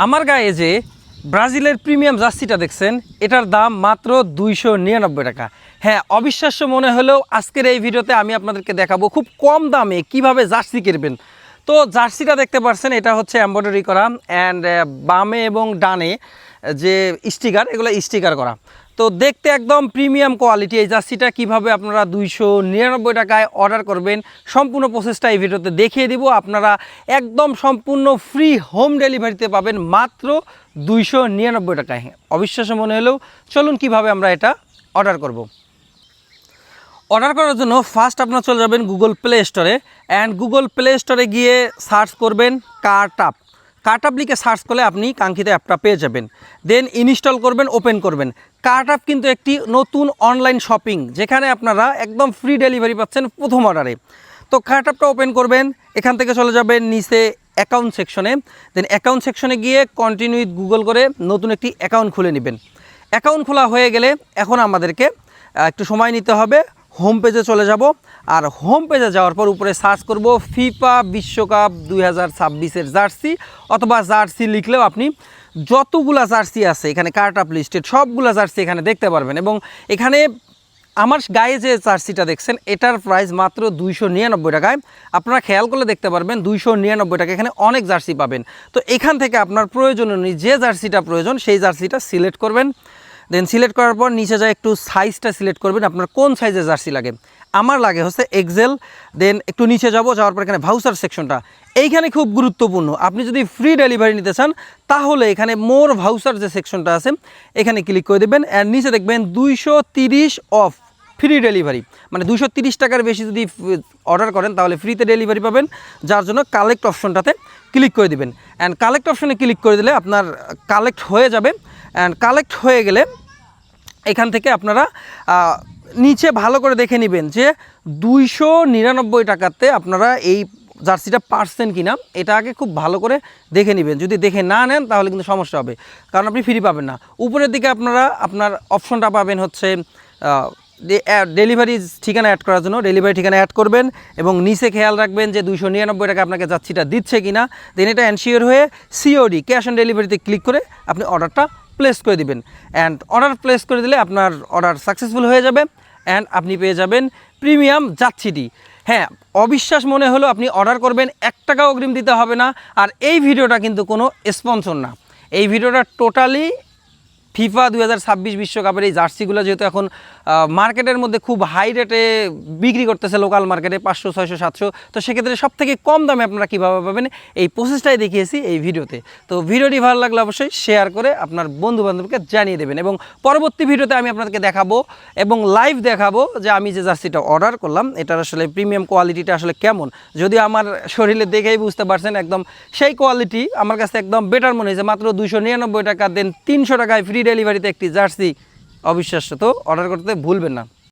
আমার গায়ে যে ব্রাজিলের প্রিমিয়াম জার্সিটা দেখছেন, এটার দাম মাত্র 299 টাকা। হ্যাঁ, অবিশ্বাস্য মনে হলেও আজকের এই ভিডিওতে আমি আপনাদেরকে দেখাবো খুব কম দামে কিভাবে জার্সি কিনবেন। তো জার্সিটা দেখতে পাচ্ছেন, এটা হচ্ছে এমব্রয়ডারি করা অ্যান্ড বামে এবং ডানে যে স্টিকার, এগুলো স্টিকার করা। তো দেখতে একদম প্রিমিয়াম কোয়ালিটি। এই জার্সিটা কীভাবে আপনারা 299 টাকায় অর্ডার করবেন, সম্পূর্ণ প্রসেসটা এই ভিডিওতে দেখিয়ে দিব। আপনারা একদম সম্পূর্ণ ফ্রি হোম ডেলিভারিতে পাবেন মাত্র 299 টাকায়। অবিশ্বাস্য মনে হলেও চলুন কিভাবে আমরা এটা অর্ডার করব। অর্ডার করার জন্য ফার্স্ট আপনারা চলে যাবেন গুগল প্লে স্টোরে অ্যান্ড গুগল প্লে স্টোরে গিয়ে সার্চ করবেন কার্টআপ। কার্টআপ লিখে সার্চ করলে আপনি কাঙ্ক্ষিত অ্যাপটা পেয়ে যাবেন। দেন ইনস্টল করবেন, ওপেন করবেন। কার্টআপ কিন্তু একটি নতুন অনলাইন শপিং, যেখানে আপনারা একদম ফ্রি ডেলিভারি পাচ্ছেন প্রথম অর্ডারে। তো কার্টআপটা ওপেন করবেন, এখান থেকে চলে যাবেন নিচে অ্যাকাউন্ট সেকশনে। দেন অ্যাকাউন্ট সেকশনে গিয়ে কন্টিনিউ উইথ গুগল করে নতুন একটি অ্যাকাউন্ট খুলে নেবেন। অ্যাকাউন্ট খোলা হয়ে গেলে এখন আমাদেরকে একটু সময় নিতে হবে। হোম পেজে চলে যাব, আর হোম পেজে যাওয়ার পর উপরে সার্চ করব ফিফা বিশ্বকাপ 2026-এর জার্সি, অথবা জার্সি লিখলেও আপনি যতগুলা জার্সি আছে এখানে কার্টআপ লিস্টেড সবগুলা জার্সি এখানে দেখতে পারবেন। এবং এখানে আমার গায়ে যে জার্সিটা দেখছেন, এটার প্রাইস মাত্র 299 টাকায়। আপনারা খেয়াল করলে দেখতে পারবেন 299 টাকা এখানে অনেক জার্সি পাবেন। তো এখান থেকে আপনার প্রয়োজন অনুযায়ী যে জার্সিটা প্রয়োজন সেই জার্সিটা সিলেক্ট করবেন। দেন সিলেক্ট করার পর নিচে যায় একটু সাইজটা সিলেক্ট করবেন, আপনার কোন সাইজের জার্সি লাগে। আমার লাগে হচ্ছে এক্সেল। দেন একটু নিচে যাওয়ার পর এখানে ভাউচার সেকশনটা, এইখানে খুব গুরুত্বপূর্ণ। আপনি যদি ফ্রি ডেলিভারি নিতে চান তাহলে এখানে মোর ভাউচার যে সেকশনটা আছে এখানে ক্লিক করে দেবেন। অ্যান্ড নিচে দেখবেন 230 অফ ফ্রি ডেলিভারি, মানে 230 টাকার বেশি যদি অর্ডার করেন তাহলে ফ্রিতে ডেলিভারি পাবেন। যার জন্য কালেক্ট অপশনটাতে ক্লিক করে দিবেন। অ্যান্ড কালেক্ট অপশনে ক্লিক করে দিলে আপনার কালেক্ট হয়ে যাবে। অ্যান্ড কালেক্ট হয়ে গেলে এখান থেকে আপনারা নিচে ভালো করে দেখে নেবেন যে 299 টাকাতে আপনারা এই জার্সিটা পারছেন কিনা, এটা আগে খুব ভালো করে দেখে নেবেন। যদি দেখে না নেন তাহলে কিন্তু সমস্যা হবে, কারণ আপনি ফ্রি পাবেন না। উপরের দিকে আপনারা আপনার অপশনটা পাবেন হচ্ছে ডেলিভারি ঠিকানা অ্যাড করার জন্য। ডেলিভারি ঠিকানা অ্যাড করবেন এবং নিচে খেয়াল রাখবেন যে 299 টাকা আপনাকে জার্সিটা দিচ্ছে কিনা। দেন এটা এনশিওর হয়ে সিওডি ক্যাশ অন ডেলিভারিতে ক্লিক করে আপনি অর্ডারটা প্লেস করে দিবেন। অ্যান্ড অর্ডার প্লেস করে দিলে আপনার অর্ডার সাকসেসফুল হয়ে যাবে অ্যান্ড আপনি পেয়ে যাবেন প্রিমিয়াম জার্সিটি। হ্যাঁ, অবিশ্বাস মনে হলো আপনি অর্ডার করবেন, 1 টাকা অগ্রিম দিতে হবে না। আর এই ভিডিওটা কিন্তু কোনো স্পন্সর না, এই ভিডিওটা টোটালি ফিফা 2026 বিশ্বকাপের এই জার্সিগুলো যেহেতু এখন মার্কেটের মধ্যে খুব হাই রেটে বিক্রি করতেছে, লোকাল মার্কেটে 500, 600, 700, তো সেক্ষেত্রে সব থেকে কম দামে আপনারা কীভাবে পাবেন এই প্রসেসটাই দেখিয়েছি এই ভিডিওতে। তো ভিডিওটি ভালো লাগলে অবশ্যই শেয়ার করে আপনার বন্ধুবান্ধবকে জানিয়ে দেবেন। এবং পরবর্তী ভিডিওতে আমি আপনাদেরকে দেখাবো এবং লাইভ দেখাবো যে আমি যে জার্সিটা অর্ডার করলাম এটার আসলে প্রিমিয়াম কোয়ালিটিটা আসলে কেমন। যদি আমার শরীরে দেখেই বুঝতে পারছেন একদম সেই কোয়ালিটি আমার কাছে একদম বেটার মনে হয়েছে। মাত্র 299 টাকা, দেন 300 টাকায় ফ্রি ডেলিভারিতে একটি জার্সি, অবিশ্বাস্য। তো অর্ডার করতে ভুলবেন না।